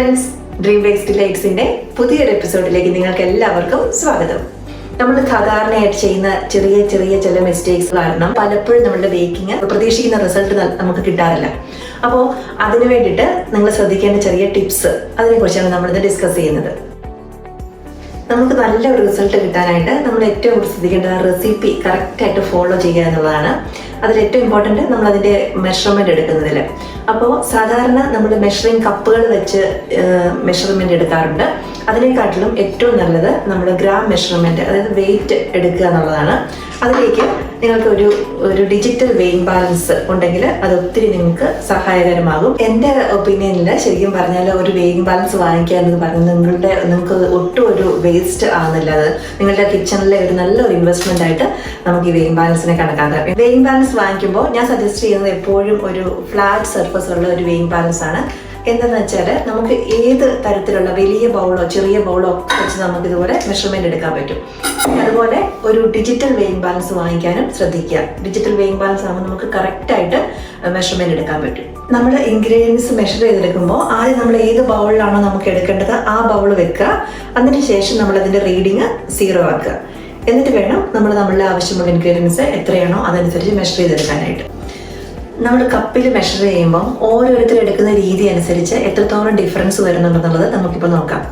Friends, DreamBakes Delights പുതിയൊരു എപ്പിസോഡിലേക്ക് നിങ്ങൾക്ക് എല്ലാവർക്കും സ്വാഗതം. നമ്മൾ സാധാരണയായിട്ട് ചെയ്യുന്ന ചെറിയ ചെറിയ ചില മിസ്റ്റേക്സ് കാരണം പലപ്പോഴും നമ്മളുടെ ബേക്കിംഗ് പ്രതീക്ഷിക്കുന്ന റിസൾട്ട് നമുക്ക് കിട്ടാറില്ല. അപ്പോൾ അതിനു വേണ്ടിയിട്ട് നിങ്ങൾ ശ്രദ്ധിക്കേണ്ട ചെറിയ ടിപ്സ്, അതിനെക്കുറിച്ചാണ് നമ്മളിത് ഡിസ്കസ് ചെയ്യുന്നത്. നമുക്ക് നല്ലൊരു റിസൾട്ട് കിട്ടാനായിട്ട് നമ്മൾ ഏറ്റവും കൂടുതൽ ശ്രദ്ധിക്കേണ്ടത് റെസിപ്പി കറക്റ്റായിട്ട് ഫോളോ ചെയ്യുക എന്നുള്ളതാണ്. അതിൽ ഏറ്റവും ഇമ്പോർട്ടൻറ്റ് നമ്മൾ അതിൻ്റെ മെഷർമെൻറ്റ് എടുക്കുന്നതിൽ. അപ്പോൾ സാധാരണ നമ്മൾ മെഷറിങ് കപ്പുകൾ വെച്ച് മെഷർമെൻറ്റ് എടുക്കാറുണ്ട്. അതിനെക്കാട്ടിലും ഏറ്റവും നല്ലത് നമ്മൾ ഗ്രാം മെഷർമെൻറ്റ്, അതായത് വെയിറ്റ് എടുക്കുക എന്നുള്ളതാണ്. അതിലേക്ക് നിങ്ങൾക്ക് ഒരു ഡിജിറ്റൽ വെയിങ് ബാലൻസ് ഉണ്ടെങ്കിൽ അത് ഒത്തിരി നിങ്ങൾക്ക് സഹായകരമാകും. എൻ്റെ ഒപ്പീനിയനിൽ ശരിക്കും പറഞ്ഞാൽ ഒരു വെയിങ് ബാലൻസ് വാങ്ങിക്കുക എന്ന് പറയുന്നത് നിങ്ങൾക്ക് ഒട്ടും ഒരു വേസ്റ്റ് ആകുന്നില്ല. അത് നിങ്ങളുടെ കിച്ചണിലെ ഒരു നല്ലൊരു ഇൻവെസ്റ്റ്മെന്റ് ആയിട്ട് നമുക്ക് ഈ വെയിങ് ബാലൻസിനെ കണക്കാക്കാം. വെയിങ് ബാലൻസ് വാങ്ങിക്കുമ്പോൾ ഞാൻ സജസ്റ്റ് ചെയ്യുന്നത് എപ്പോഴും ഒരു ഫ്ലാറ്റ് സർഫസ് ഉള്ള ഒരു വെയിങ് ബാലൻസ് ആണ്. എന്തെന്ന് വെച്ചാൽ നമുക്ക് ഏത് തരത്തിലുള്ള വലിയ ബൗളോ ചെറിയ ബൗളോ ഒക്കെ വെച്ച് നമുക്ക് ഇതുപോലെ മെഷർമെന്റ് എടുക്കാൻ പറ്റും. അതുപോലെ ഒരു ഡിജിറ്റൽ വെയിങ് ബാലൻസ് വാങ്ങിക്കാനും ശ്രദ്ധിക്കുക. ഡിജിറ്റൽ വെയിങ് ബാലൻസ് ആകുമ്പോൾ നമുക്ക് കറക്റ്റായിട്ട് മെഷർമെന്റ് എടുക്കാൻ പറ്റും. നമ്മൾ ഇൻഗ്രീഡിയൻസ് മെഷർ ചെയ്തെടുക്കുമ്പോൾ ആദ്യം നമ്മൾ ഏത് ബൗളിലാണോ നമുക്ക് എടുക്കേണ്ടത് ആ ബൗൾ വെക്കുക. അതിന് ശേഷം നമ്മൾ അതിൻ്റെ റീഡിങ് 0 ആക്കുക. എന്നിട്ട് വേണം നമ്മളുടെ ആവശ്യമുള്ള ഇൻഗ്രീഡിയൻസ് എത്രയാണോ അതനുസരിച്ച് മെഷർ ചെയ്തെടുക്കാനായിട്ട്. നമ്മൾ കപ്പിൽ മെഷർ ചെയ്യുമ്പോൾ ഓരോരുത്തർ എടുക്കുന്ന രീതി അനുസരിച്ച് എത്രത്തോളം ഡിഫറൻസ് വരുന്നുണ്ടെന്നുള്ളത് നമുക്കിപ്പോൾ നോക്കാം.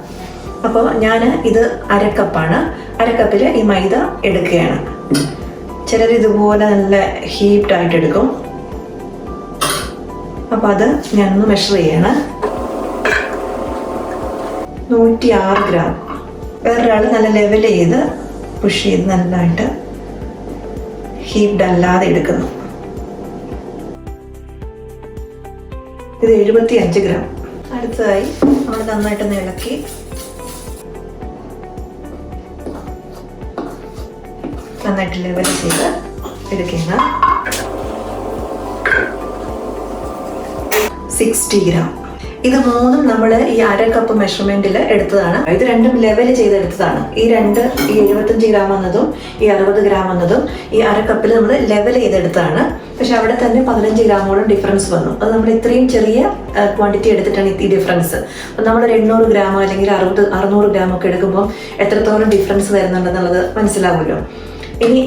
അപ്പോൾ ഞാൻ ഇത് അരക്കപ്പാണ്. അരക്കപ്പിൽ ഈ മൈദ എടുക്കുകയാണ്. ചിലർ ഇതുപോലെ നല്ല ഹീപ്ഡ് ആയിട്ട് എടുക്കും. അപ്പോൾ അത് ഞാനൊന്ന് മെഷർ ചെയ്യാണ്. 106 ഗ്രാം. വേറൊരാൾ നല്ല ലെവൽ ചെയ്ത് പുഷ് ചെയ്ത് നല്ലതായിട്ട് ഹീപ്ഡ് അല്ലാതെ എടുക്കുന്നു. ഇത് 75 ഗ്രാം. അടുത്തതായി നമ്മൾ നന്നായിട്ടൊന്ന് ഇളക്കി നന്നായിട്ട് ലെവൽ ചെയ്ത് എടുക്കുന്ന 60 ഗ്രാം. ഇത് മൂന്നും നമ്മൾ ഈ അര കപ്പ് മെഷർമെന്റിൽ എടുത്തതാണ്. ഇത് രണ്ടും ലെവൽ ചെയ്തെടുത്തതാണ്. ഈ 75 ഗ്രാം എന്നതും ഈ 60 ഗ്രാം എന്നതും ഈ അര കപ്പിൽ നമ്മൾ ലെവൽ ചെയ്തെടുത്തതാണ്. പക്ഷെ അവിടെ തന്നെ 15 ഗ്രാമോളം ഡിഫറൻസ് വന്നു. അത് നമ്മൾ ഇത്രയും ചെറിയ ക്വാണ്ടിറ്റി എടുത്തിട്ടാണ് ഈ ഡിഫറൻസ്. അപ്പം നമ്മളൊരു 800 ഗ്രാമോ അല്ലെങ്കിൽ 600 ഗ്രാമോ ഒക്കെ എടുക്കുമ്പോൾ എത്രത്തോളം ഡിഫറൻസ് വരുന്നുണ്ടെന്നുള്ളത് മനസ്സിലാവുമല്ലോ. ഇനി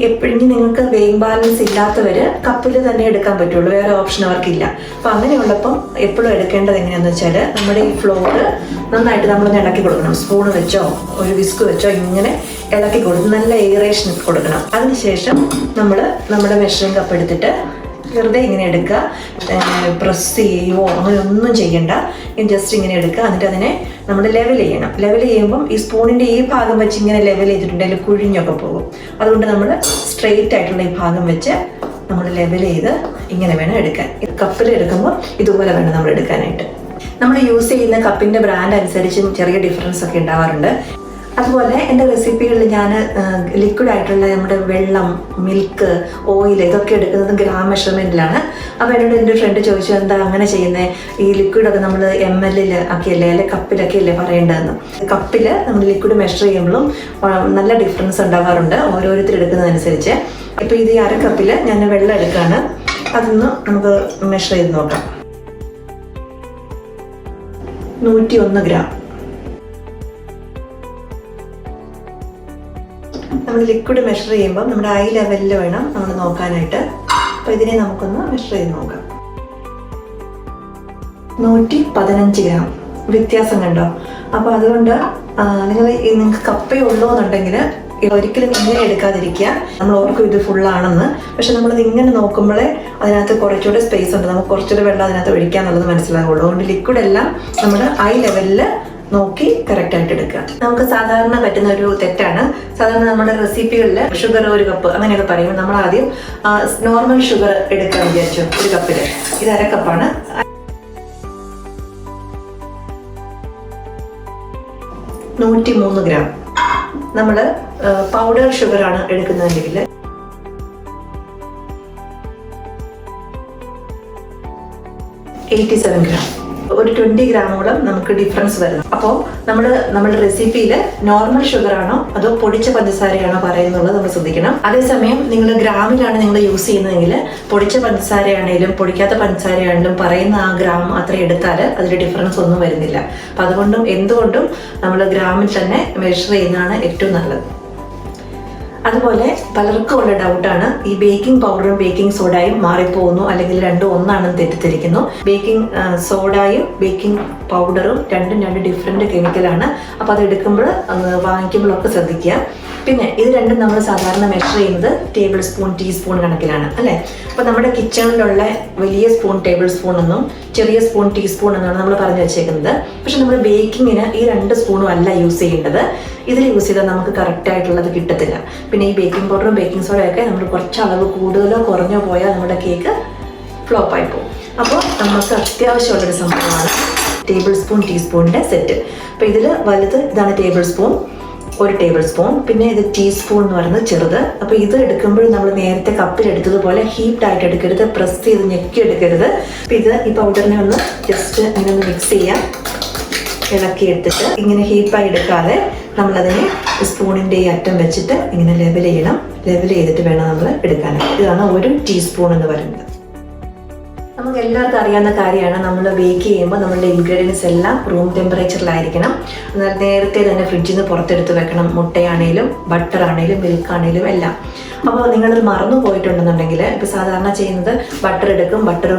നിങ്ങൾക്ക് വെയിങ് ബാലൻസ് ഇല്ലാത്തവർ കപ്പിൽ തന്നെ എടുക്കാൻ പറ്റുള്ളൂ, വേറെ ഓപ്ഷൻ അവർക്കില്ല. അപ്പം അങ്ങനെയുള്ളപ്പം എപ്പോഴും എടുക്കേണ്ടത് എങ്ങനെയാണെന്ന് വെച്ചാൽ നമ്മുടെ ഈ ഫ്ലോറ് നന്നായിട്ട് നമ്മളൊന്ന് ഇളക്കി കൊടുക്കണം. സ്പൂണ് വെച്ചോ ഒരു വിസ്ക് വെച്ചോ ഇങ്ങനെ ഇളക്കി കൊടുത്ത് നല്ല എയറേഷൻ കൊടുക്കണം. അതിനുശേഷം നമ്മുടെ മെഷറിംഗ് കപ്പ് എടുത്തിട്ട് വെറുതെ ഇങ്ങനെ എടുക്കുക. പ്രസ് ചെയ്യുമോ അങ്ങനെ ഒന്നും ചെയ്യണ്ട. ജസ്റ്റ് ഇങ്ങനെ എടുക്കുക. എന്നിട്ട് അതിനെ നമ്മൾ ലെവൽ ചെയ്യണം. ലെവൽ ചെയ്യുമ്പം ഈ സ്പൂണിൻ്റെ ഈ ഭാഗം വെച്ച് ഇങ്ങനെ ലെവൽ ചെയ്തിട്ടുണ്ടെങ്കിൽ കുഴിഞ്ഞൊക്കെ പോകും. അതുകൊണ്ട് നമ്മൾ സ്ട്രെയിറ്റ് ആയിട്ടുള്ള ഈ ഭാഗം വെച്ച് നമ്മൾ ലെവൽ ചെയ്ത് ഇങ്ങനെ വേണം എടുക്കാൻ. കപ്പിൽ എടുക്കുമ്പോൾ ഇതുപോലെ വേണം നമ്മൾ എടുക്കാനായിട്ട്. നമ്മൾ യൂസ് ചെയ്യുന്ന കപ്പിൻ്റെ ബ്രാൻഡ് അനുസരിച്ചും ചെറിയ ഡിഫറൻസ് ഒക്കെ ഉണ്ടാവാറുണ്ട്. അതുപോലെ എൻ്റെ റെസിപ്പികളിൽ ഞാൻ ലിക്വിഡ് ആയിട്ടുള്ള നമ്മുടെ വെള്ളം, മിൽക്ക്, ഓയിൽ ഇതൊക്കെ എടുക്കുന്നത് ഗ്രാം മെഷർമെൻറ്റിലാണ്. അപ്പോൾ എന്നോട് എൻ്റെ ഫ്രണ്ട് ചോദിച്ചു, എന്താ അങ്ങനെ ചെയ്യുന്നത്? ഈ ലിക്വിഡൊക്കെ നമ്മൾ ml ഒക്കെയല്ലേ അല്ലെ കപ്പിലൊക്കെ അല്ലേ പറയേണ്ടതെന്ന്. കപ്പിൽ നമ്മൾ ലിക്വിഡ് മെഷർ ചെയ്യുമ്പോഴും നല്ല ഡിഫറൻസ് ഉണ്ടാവാറുണ്ട് ഓരോരുത്തർ എടുക്കുന്നതനുസരിച്ച്. ഇപ്പോൾ ഇത് ഈ അര കപ്പിൽ ഞാൻ വെള്ളം എടുക്കുകയാണ്. അതൊന്ന് നമുക്ക് മെഷർ ചെയ്ത് നോക്കാം. 101 ഗ്രാം. നമ്മൾ ലിക്വിഡ് മെഷർ ചെയ്യുമ്പോൾ നമ്മുടെ ഐ ലെവലിൽ വേണം നമ്മൾ നോക്കാനായിട്ട്. അപ്പോൾ ഇതിനെ നമുക്കൊന്ന് മെഷർ ചെയ്ത് നോക്കാം. 115 ഗ്രാം. വ്യത്യാസം കണ്ടോ? അപ്പോൾ അതുകൊണ്ട് നിങ്ങൾക്ക് കപ്പേ ഉള്ളൂ എന്നുണ്ടെങ്കിൽ ഒരിക്കലും ഇങ്ങനെ എടുക്കാതിരിക്കുക. നമ്മൾ ഓർക്കും ഇത് ഫുള്ളാണെന്ന്. പക്ഷെ നമ്മളത് ഇങ്ങനെ നോക്കുമ്പോഴേ അതിനകത്ത് കുറച്ചുകൂടെ സ്പേസ് ഉണ്ട്. നമുക്ക് കുറച്ചുകൂടെ വെള്ളം അതിനകത്ത് ഒഴിക്കുക എന്നുള്ളത് മനസ്സിലാവുള്ളൂ. അതുകൊണ്ട് ലിക്വിഡ് എല്ലാം നമ്മുടെ ഐ ലെവലിൽ നോക്കി കറക്റ്റായിട്ട് എടുക്കുക. നമുക്ക് സാധാരണ പറ്റുന്ന ഒരു തെറ്റാണ്. സാധാരണ നമ്മുടെ റെസിപ്പികളിൽ ഷുഗർ 1 കപ്പ് അങ്ങനെയൊക്കെ പറയുമ്പോൾ നമ്മൾ ആദ്യം നോർമൽ ഷുഗർ എടുക്കാൻ വിചാരിച്ചു. 1 കപ്പിൽ ഇത് അര കപ്പാണ്. 103 ഗ്രാം. നമ്മൾ പൗഡർ ഷുഗറാണ് എടുക്കുന്നതെങ്കിൽ 87 ഗ്രാം. ഒരു 20 ഗ്രാമോളം നമുക്ക് ഡിഫറൻസ് വരുന്നു. അപ്പോൾ നമ്മുടെ റെസിപ്പിയിൽ നോർമൽ ഷുഗർ ആണോ അതോ പൊടിച്ച പഞ്ചസാരയാണോ പറയുന്നുള്ളത് നമ്മൾ ശ്രദ്ധിക്കണം. അതേസമയം നിങ്ങൾ ഗ്രാമിലാണ് നിങ്ങൾ യൂസ് ചെയ്യുന്നതെങ്കിൽ പൊടിച്ച പഞ്ചസാരയാണെങ്കിലും പൊടിക്കാത്ത പഞ്ചസാരയാണെങ്കിലും പറയുന്ന ആ ഗ്രാം അത്ര എടുത്താൽ അതിൽ ഡിഫറൻസ് ഒന്നും വരുന്നില്ല. അപ്പം അതുകൊണ്ടും എന്തുകൊണ്ടും നമ്മൾ ഗ്രാമിൽ തന്നെ മെഷർ ചെയ്യുന്നതാണ് ഏറ്റവും നല്ലത്. അതുപോലെ പലർക്കും ഉള്ള ഡൗട്ടാണ് ഈ ബേക്കിംഗ് പൗഡറും ബേക്കിംഗ് സോഡയും മാറിപ്പോകുന്നു, അല്ലെങ്കിൽ രണ്ടും ഒന്നാണെന്ന് തെറ്റിദ്ധരിക്കുന്നു. ബേക്കിംഗ് സോഡയും ബേക്കിംഗ് പൗഡറും രണ്ട് ഡിഫറെൻറ്റ് കെമിക്കലാണ്. അപ്പോൾ അത് എടുക്കുമ്പോൾ വാങ്ങിക്കുമ്പോഴൊക്കെ ശ്രദ്ധിക്കുക. പിന്നെ ഇത് രണ്ടും നമ്മൾ സാധാരണ മെഷർ ചെയ്യുന്നത് ടേബിൾ സ്പൂൺ ടീസ്പൂൺ കണക്കിലാണ് അല്ലേ. അപ്പോൾ നമ്മുടെ കിച്ചണിലുള്ള വലിയ സ്പൂൺ ടേബിൾ സ്പൂൺ എന്നും ചെറിയ സ്പൂൺ ടീസ്പൂൺ എന്നാണ് നമ്മൾ പറഞ്ഞു വെച്ചേക്കുന്നത്. പക്ഷെ നമ്മൾ ബേക്കിങ്ങിന് ഈ 2 സ്പൂണും അല്ല യൂസ് ചെയ്യേണ്ടത്. ഇതിൽ യൂസ് ചെയ്താൽ നമുക്ക് കറക്റ്റ് ആയിട്ടുള്ളത് കിട്ടത്തില്ല. പിന്നെ ഈ ബേക്കിംഗ് പൗഡറും ബേക്കിംഗ് സോഡയൊക്കെ നമ്മൾ കുറച്ച് അളവ് കൂടുതലോ കുറഞ്ഞോ പോയാൽ നമ്മുടെ കേക്ക് ഫ്ലോപ്പായി പോകും. അപ്പോൾ നമുക്ക് അത്യാവശ്യമുള്ളൊരു സംഭവമാണ് ടേബിൾ സ്പൂൺ ടീസ്പൂണിൻ്റെ സെറ്റ്. അപ്പോൾ ഇതിൽ വലുത് ഇതാണ് ടേബിൾ സ്പൂൺ, 1 ടേബിൾ സ്പൂൺ. പിന്നെ ഇത് ടീസ്പൂൺ എന്ന് പറയുന്നത് ചെറുത്. അപ്പോൾ ഇത് എടുക്കുമ്പോൾ നമ്മൾ നേരത്തെ കപ്പിൽ എടുത്തതുപോലെ ഹീപ്ഡ് ആയിട്ട് എടുക്കരുത്, പ്രസ് ചെയ്ത് ഞെക്കി എടുക്കരുത്. അപ്പോൾ ഈ പൗഡറിനെ ഒന്ന് ജസ്റ്റ് ഇങ്ങനെ ഒന്ന് മിക്സ് ചെയ്യാം, ഇളക്കി എടുത്തിട്ട് ഇങ്ങനെ ഹീപ്പായി എടുക്കാതെ നമ്മളതിനെ സ്പൂണിൻ്റെ ഈ അറ്റം വെച്ചിട്ട് ഇങ്ങനെ ലെവൽ ചെയ്യണം. ലെവൽ ചെയ്തിട്ട് വേണം നമ്മൾ എടുക്കാനായിട്ട്. ഇതാണ് 1 ടീസ്പൂൺ എന്ന് പറയുന്നത്. നമുക്ക് എല്ലാവർക്കും അറിയാവുന്ന കാര്യമാണ്, നമ്മൾ ബേക്ക് ചെയ്യുമ്പോൾ നമ്മളുടെ ഇൻഗ്രീഡിയൻസ് എല്ലാം റൂം ടെമ്പറേച്ചറിലായിരിക്കണം. എന്നാൽ നേരത്തെ തന്നെ ഫ്രിഡ്ജിൽ നിന്ന് പുറത്തെടുത്ത് വെക്കണം. മുട്ടയാണേലും ബട്ടർ ആണേലും മിൽക്ക് ആണേലും എല്ലാം. അപ്പോൾ നിങ്ങളത് മറന്നു പോയിട്ടുണ്ടെന്നുണ്ടെങ്കിൽ, ഇപ്പോൾ സാധാരണ ചെയ്യുന്നത് ബട്ടർ എടുക്കും, ബട്ടർ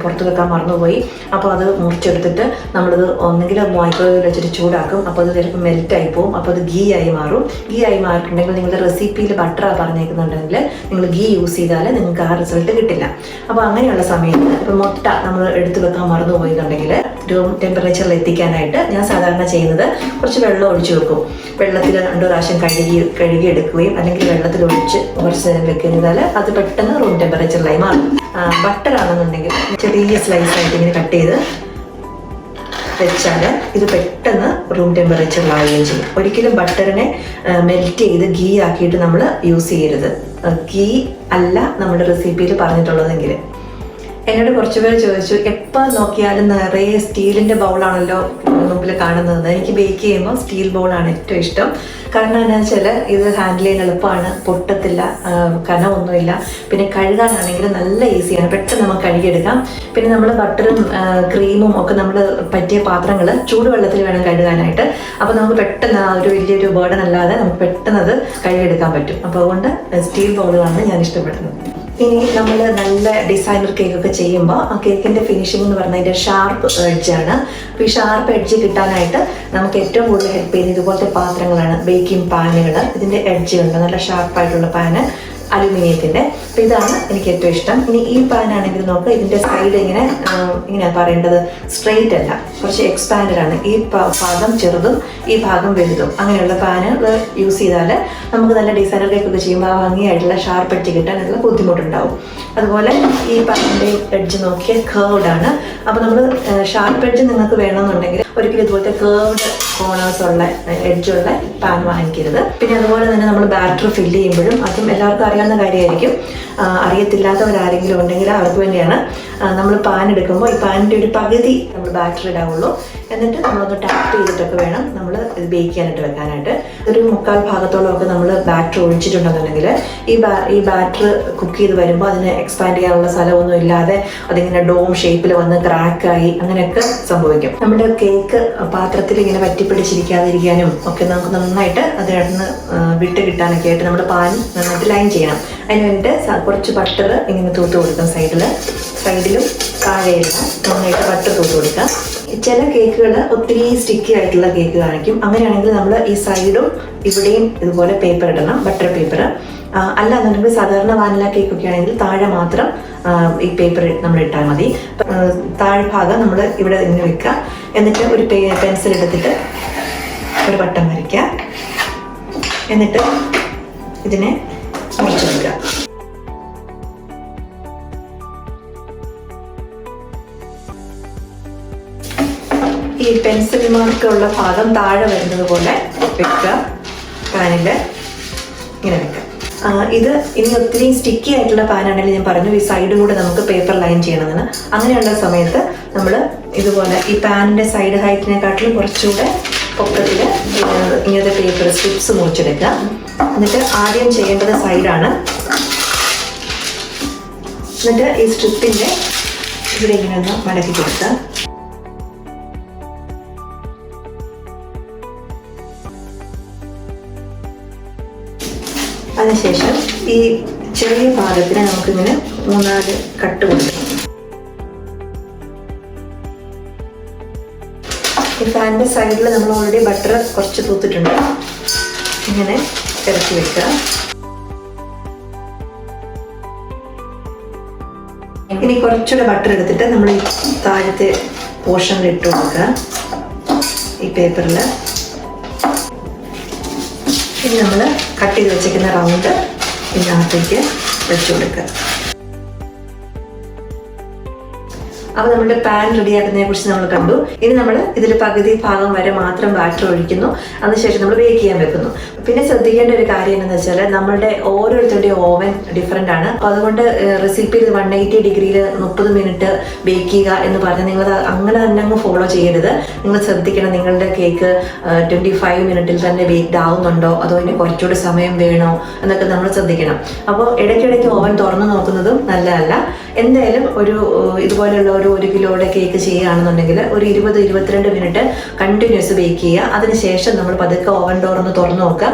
പുറത്ത് വെക്കാൻ മറന്നുപോയി. അപ്പോൾ അത് മുറിച്ചെടുത്തിട്ട് നമ്മളത് ഒന്നെങ്കിൽ മൈക്രോവേവിൽ വെച്ചിട്ട് ചൂടാക്കും. അപ്പോൾ അത് ചിലപ്പോൾ മെൽറ്റായി പോകും. അപ്പോൾ അത് ഗീ ആയി മാറും. ഗീ ആയി മാറിയിട്ടുണ്ടെങ്കിൽ നിങ്ങളുടെ റെസിപ്പിയിൽ ബട്ടറാണ് പറഞ്ഞേക്കുന്നുണ്ടെങ്കിൽ നിങ്ങൾ ഗീ യൂസ് ചെയ്താൽ നിങ്ങൾക്ക് ആ റിസൾട്ട് കിട്ടില്ല. അപ്പോൾ അങ്ങനെയുള്ള സമയത്ത് ഇപ്പോൾ മുട്ട നമ്മൾ എടുത്ത് വെക്കാൻ മറന്നു പോയെന്നുണ്ടെങ്കിൽ റൂം ടെമ്പറേച്ചറിൽ എത്തിക്കാനായിട്ട് ഞാൻ സാധാരണ ചെയ്യുന്നത് കുറച്ച് വെള്ളം ഒഴിച്ച് വെക്കും. വെള്ളത്തിൽ 2 പ്രാവശ്യം കഴുകി എടുക്കുകയും അല്ലെങ്കിൽ വെള്ളത്തിൽ ഒഴിച്ച് കുറച്ച് നേരം വെക്കുന്നതാൽ അത് പെട്ടെന്ന് റൂം ടെമ്പറേച്ചറിലായി മാറും. ബട്ടർ ആണെന്നുണ്ടെങ്കിൽ ചെറിയ സ്ലൈസ് ആയിട്ട് ഇങ്ങനെ കട്ട് ചെയ്ത് വെച്ചാൽ ഇത് പെട്ടെന്ന് റൂം ടെമ്പറേച്ചറിലാവുകയും ചെയ്യും. ഒരിക്കലും ബട്ടറിനെ മെൽറ്റ് ചെയ്ത് ഗീ ആക്കിയിട്ട് നമ്മൾ യൂസ് ചെയ്യരുത്. ഗീ അല്ല നമ്മുടെ റെസിപ്പിയിൽ പറഞ്ഞിട്ടുള്ളതെങ്കിൽ. എന്നോട് കുറച്ച് പേര് ചോദിച്ചു, എപ്പോൾ നോക്കിയാലും നിറയെ സ്റ്റീലിൻ്റെ ബൗളാണല്ലോ മുമ്പിൽ കാണുന്നത്. എനിക്ക് ബേക്ക് ചെയ്യുമ്പോൾ സ്റ്റീൽ ബൗളാണ് ഏറ്റവും ഇഷ്ടം. കാരണം എന്താണെന്ന് വെച്ചാൽ ഇത് ഹാൻഡിൽ ചെയ്യാൻ എളുപ്പമാണ്, പൊട്ടത്തില്ല, കനമൊന്നുമില്ല. പിന്നെ കഴുകാനാണെങ്കിൽ നല്ല ഈസിയാണ്, പെട്ടെന്ന് നമുക്ക് കഴുകിയെടുക്കാം. പിന്നെ നമ്മൾ ബട്ടറും ക്രീമും ഒക്കെ നമ്മൾ പറ്റിയ പാത്രങ്ങൾ ചൂടുവെള്ളത്തിൽ വേണം കഴുകാനായിട്ട്. അപ്പോൾ നമുക്ക് പെട്ടെന്ന് ഒരു വലിയൊരു ബേർഡൻ അല്ലാതെ നമുക്ക് പെട്ടെന്ന് അത് കഴുകിയെടുക്കാൻ പറ്റും. അപ്പോൾ അതുകൊണ്ട് സ്റ്റീൽ ബൗളുകളാണ് ഞാൻ ഇഷ്ടപ്പെടുന്നത്. ഇനി നമ്മൾ നല്ല ഡിസൈനർ കേക്കൊക്കെ ചെയ്യുമ്പോൾ ആ കേക്കിൻ്റെ ഫിനിഷിംഗ് എന്ന് പറഞ്ഞാൽ അതിൻ്റെ ഷാർപ്പ് എഡ്ജാണ്. അപ്പോൾ ഈ ഷാർപ്പ് എഡ്ജ് കിട്ടാനായിട്ട് നമുക്ക് ഏറ്റവും കൂടുതൽ ഹെൽപ്പ് ചെയ്യുന്ന ഇതുപോലത്തെ പാത്രങ്ങളാണ്. ബേക്കിംഗ് പാനുകൾ, ഇതിൻ്റെ എഡ്ജുണ്ട്, നല്ല ഷാർപ്പായിട്ടുള്ള പാന്, അലുമിനിയത്തിൻ്റെ. അപ്പോൾ ഇതാണ് എനിക്ക് ഏറ്റവും ഇഷ്ടം. ഇനി ഈ പാനാണെങ്കിൽ നോക്കുക, ഇതിൻ്റെ സൈഡ് ഇങ്ങനെയാണ് പറയേണ്ടത്, സ്ട്രെയിറ്റ് അല്ല, കുറച്ച് എക്സ്പാൻഡഡ് ആണ്. ഈ ഭാഗം ചെറുതും ഈ ഭാഗം വലുതും. അങ്ങനെയുള്ള പാനുകൾ യൂസ് ചെയ്താൽ നമുക്ക് നല്ല ഡിസൈനർ കേക്കൊക്കെ ചെയ്യുമ്പോൾ ആ ഭംഗിയായിട്ടുള്ള ഷാർപ്പ് എഡ്ജ് കിട്ടാനുള്ള ബുദ്ധിമുട്ടുണ്ടാവും. അതുപോലെ ഈ പാനിൻ്റെ എഡ്ജ് നോക്കിയാൽ കേർവ്ഡ് ആണ്. അപ്പോൾ നമ്മൾ ഷാർപ്പ് എഡ്ജ് നിങ്ങൾക്ക് വേണമെന്നുണ്ടെങ്കിൽ ഒരിക്കലും ഇതുപോലത്തെ കേർവ്ഡ് കോർണേഴ്സ് ഉള്ള എഡ്ജുള്ള പാൻ വാങ്ങിക്കരുത്. പിന്നെ അതുപോലെ തന്നെ നമ്മൾ ബാറ്റർ ഫില്ല് ചെയ്യുമ്പോഴും അതും എല്ലാവർക്കും അറിയാവുന്ന കാര്യമായിരിക്കും. അറിയത്തില്ലാത്തവരാരെങ്കിലും ഉണ്ടെങ്കിൽ അവർക്ക് വേണ്ടിയാണ്. നമ്മൾ പാൻ എടുക്കുമ്പോൾ ഈ പാനിൻ്റെ ഒരു പകുതി നമ്മൾ ബാറ്റർ ഇടാവുള്ളൂ. എന്നിട്ട് നമ്മളൊന്ന് ടാപ്പ് ചെയ്തിട്ടൊക്കെ വേണം നമ്മൾ ഇത് ബേക്ക് ചെയ്യാനായിട്ട് വെക്കാനായിട്ട്. ഒരു 3/4 ഭാഗത്തോളമൊക്കെ നമ്മൾ ബാറ്റർ ഒഴിച്ചിട്ടുണ്ടെന്നുണ്ടെങ്കിൽ ഈ ബാറ്റർ കുക്ക് ചെയ്ത് വരുമ്പോൾ അതിന് എക്സ്പാൻഡ് ചെയ്യാനുള്ള സ്ഥലമൊന്നും ഇല്ലാതെ അതിങ്ങനെ ഡോം ഷേപ്പിൽ വന്ന് ക്രാക്കായി അങ്ങനെയൊക്കെ സംഭവിക്കും. നമ്മുടെ കേക്ക് പാത്രത്തിൽ ഇങ്ങനെ വറ്റിപ്പിടിച്ചിരിക്കാതിരിക്കാനും ഒക്കെ നമുക്ക് നന്നായിട്ട് അതിനകത്ത് വിട്ട് കിട്ടാനൊക്കെ ആയിട്ട് നമ്മുടെ പാൻ നന്നായിട്ട് ലൈൻ ചെയ്യണം. അതിന് വേണ്ടിയിട്ട് കുറച്ച് ബട്ടർ ഇങ്ങനെ തൂത്ത് കൊടുക്കാം. സൈഡിലും താഴെയുള്ള നന്നായിട്ട് ബട്ടർ തൂത്ത് കൊടുക്കാം. ചില കേക്കുകൾ ഒത്തിരി സ്റ്റിക്കി ആയിട്ടുള്ള കേക്ക് കാണിക്കും. അങ്ങനെയാണെങ്കിൽ നമ്മൾ ഈ സൈഡും ഇവിടെയും ഇതുപോലെ പേപ്പർ ഇടണം, ബട്ടർ പേപ്പർ. അല്ലാന്നുണ്ടെങ്കിൽ സാധാരണ വാനില കേക്കൊക്കെ ആണെങ്കിൽ താഴെ മാത്രം ഈ പേപ്പർ നമ്മൾ ഇട്ടാൽ മതി. താഴ്ഭാഗം നമ്മൾ ഇവിടെ ഇങ്ങനെ വെക്കുക. എന്നിട്ട് ഒരു പെൻസിൽ എടുത്തിട്ട് ഒരു വട്ടം വരയ്ക്കുക. എന്നിട്ട് ഇതിനെ മുറിച്ചെടുക്കുക. ഈ പെൻസിൽ മാർക്കുള്ള ഭാഗം താഴെ വരുന്നത് പോലെ വെക്കുക. പാനിൽ ഇങ്ങനെ വെക്കുക. ഇത് ഇനി ഒത്തിരി സ്റ്റിക്കി ആയിട്ടുള്ള പാനാണെങ്കിൽ ഞാൻ പറഞ്ഞു ഈ സൈഡും കൂടെ നമുക്ക് പേപ്പർ ലൈൻ ചെയ്യണമെന്ന്. അങ്ങനെയുള്ള സമയത്ത് നമ്മൾ ഇതുപോലെ ഈ പാനിൻ്റെ സൈഡ് ഹൈറ്റിനെക്കാട്ടിലും കുറച്ചുകൂടെ പൊക്കത്തിൽ ഇങ്ങനത്തെ പേപ്പർ സ്ട്രിപ്സ് മുറിച്ചെടുക്കുക. എന്നിട്ട് ആദ്യം ചെയ്യേണ്ടത് സൈഡാണ്. എന്നിട്ട് ഈ സ്ട്രിപ്പിൻ്റെ ഇവിടെ ഇങ്ങനെ ഒന്ന് മടക്കി കൊടുക്കുക. അതിനുശേഷം ഈ ചെറിയ ഭാഗത്തിന് നമുക്കിങ്ങനെ 3-4 കട്ട് കൊടുക്കണം. ഈ പാനിൻ്റെ സൈഡിൽ നമ്മൾ ഓൾറെഡി ബട്ടർ കുറച്ച് തൂത്തിട്ടുണ്ട്. ഇങ്ങനെ ഇറക്കി വെക്കുക. ഇനി കുറച്ചുകൂടെ ബട്ടർ എടുത്തിട്ട് നമ്മൾ ഈ താഴത്തെ പോർഷനിൽ ഇട്ട് കൊടുക്കുക. ഈ പേപ്പറിൽ ഇനി നമ്മൾ കട്ട് ചെയ്ത് വെച്ചിരിക്കുന്ന റൗണ്ട് ഇതിനകത്തേക്ക് വെച്ച് കൊടുക്കുക. അപ്പോൾ നമ്മുടെ പാൻ റെഡിയാക്കുന്നതിനെ കുറിച്ച് നമ്മൾ കണ്ടു. ഇനി നമ്മൾ ഇതിൽ പകുതി ഭാഗം വരെ മാത്രം ബാറ്റർ ഒഴിക്കുന്നു. അതിനുശേഷം നമ്മൾ ബേക്ക് ചെയ്യാൻ വെക്കുന്നു. പിന്നെ ശ്രദ്ധിക്കേണ്ട ഒരു കാര്യം എന്താണെന്ന് വെച്ചാൽ നമ്മളുടെ ഓരോരുത്തരുടെയും ഓവൻ ഡിഫറെൻ്റ് ആണ്. അപ്പോൾ അതുകൊണ്ട് റെസിപ്പിയിൽ 180 ഡിഗ്രിയിൽ 30 മിനിറ്റ് ബേക്ക് ചെയ്യുക എന്ന് പറഞ്ഞാൽ നിങ്ങൾ അങ്ങനെ തന്നെ അങ്ങ് ഫോളോ ചെയ്യരുത്. നിങ്ങൾ ശ്രദ്ധിക്കണം, നിങ്ങളുടെ കേക്ക് 25 മിനിറ്റിൽ തന്നെ ബേക്ക്ഡ് ആവുന്നുണ്ടോ അതോ ഇനി കുറച്ചുകൂടി സമയം വേണോ എന്നൊക്കെ നമ്മൾ ശ്രദ്ധിക്കണം. അപ്പോൾ ഇടയ്ക്കിടയ്ക്ക് ഓവൻ തുറന്നു നോക്കുന്നതും നല്ലതല്ല. എന്തായാലും ഒരു ഇതുപോലെയുള്ള ഒരു 1 കിലോയുടെ കേക്ക് ചെയ്യുകയാണെന്നുണ്ടെങ്കിൽ ഒരു 20-22 മിനിറ്റ് കണ്ടിന്യൂസ് ബേക്ക് ചെയ്യുക. അതിനുശേഷം നമ്മൾ പതുക്കെ ഓവൻ ഡോർ ഒന്ന് തുറന്നു നോക്കുക.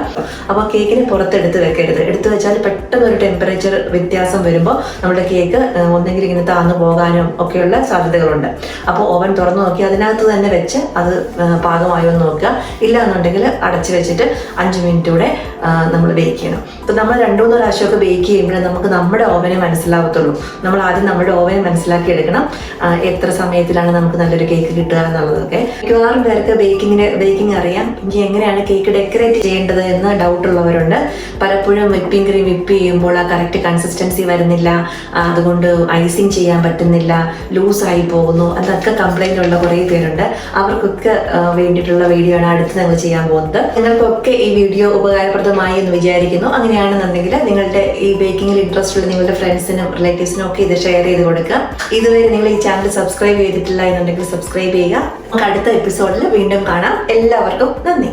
അപ്പോൾ കേക്കിന് പുറത്തെടുത്ത് വെക്കരുത്. എടുത്തു വെച്ചാൽ പെട്ടെന്ന് ഒരു ടെമ്പറേച്ചർ വ്യത്യാസം വരുമ്പോൾ നമ്മുടെ കേക്ക് ഒന്നെങ്കിൽ ഇങ്ങനെ താന്നു പോകാനും ഒക്കെയുള്ള സാധ്യതകളുണ്ട്. അപ്പോൾ ഓവൻ തുറന്നു നോക്കി അതിനകത്ത് തന്നെ വെച്ച് അത് പാകമായോ എന്ന് നോക്കുക. ഇല്ല എന്നുണ്ടെങ്കിൽ അടച്ചു വെച്ചിട്ട് 5 മിനിറ്റ് കൂടെ നമ്മൾ ബേക്ക് ചെയ്യണം. ഇപ്പം നമ്മൾ 2-3 പ്രാവശ്യമൊക്കെ ബേക്ക് ചെയ്യുമ്പോൾ നമുക്ക് നമ്മുടെ ഓവനെ മനസ്സിലാവത്തുള്ളൂ. നമ്മൾ ആദ്യം നമ്മുടെ ഓവനെ മനസ്സിലാക്കി എടുക്കണം. എത്ര സമയത്തിലാണ് നമുക്ക് നല്ലൊരു കേക്ക് കിട്ടുക എന്നുള്ളതൊക്കെ. മിക്കവാറും പേർക്ക് ബേക്കിംഗ് അറിയാം. ഇനി എങ്ങനെയാണ് കേക്ക് ഡെക്കറേറ്റ് ചെയ്യേണ്ടത് എന്ന് ഡൗട്ട് ഉള്ളവരുണ്ട്. പലപ്പോഴും വിപ്പിംഗ് ക്രീം വിപ്പ് ചെയ്യുമ്പോൾ ആ കറക്റ്റ് കൺസിസ്റ്റൻസി വരുന്നില്ല, അതുകൊണ്ട് ഐസിങ് ചെയ്യാൻ പറ്റുന്നില്ല, ലൂസായി പോകുന്നു, അതൊക്കെ കംപ്ലൈൻ്റ് ഉള്ള കുറേ പേരുണ്ട്. അവർക്കൊക്കെ വേണ്ടിയിട്ടുള്ള വീഡിയോ ആണ് അടുത്ത് ഞങ്ങൾ ചെയ്യാൻ പോകുന്നത്. നിങ്ങൾക്കൊക്കെ ഈ വീഡിയോ ഉപകാരപ്രദമായി എന്ന് വിചാരിക്കുന്നു. അങ്ങനെയാണെന്നുണ്ടെങ്കിൽ നിങ്ങളുടെ ഈ ബേക്കിങ്ങിൽ ഇൻട്രസ്റ്റ് ഉള്ള നിങ്ങളുടെ ഫ്രണ്ട്സിനും റിലേറ്റീവ്സിനും ഒക്കെ ഇത് ഷെയർ ചെയ്ത് കൊടുക്കുക. ഇതുവരെ നിങ്ങൾ ഈ ചാനൽ സബ്സ്ക്രൈബ് ചെയ്തിട്ടില്ല എന്നുണ്ടെങ്കിൽ സബ്സ്ക്രൈബ് ചെയ്യുക. നമുക്ക് അടുത്ത എപ്പിസോഡിൽ വീണ്ടും കാണാം. എല്ലാവർക്കും നന്ദി.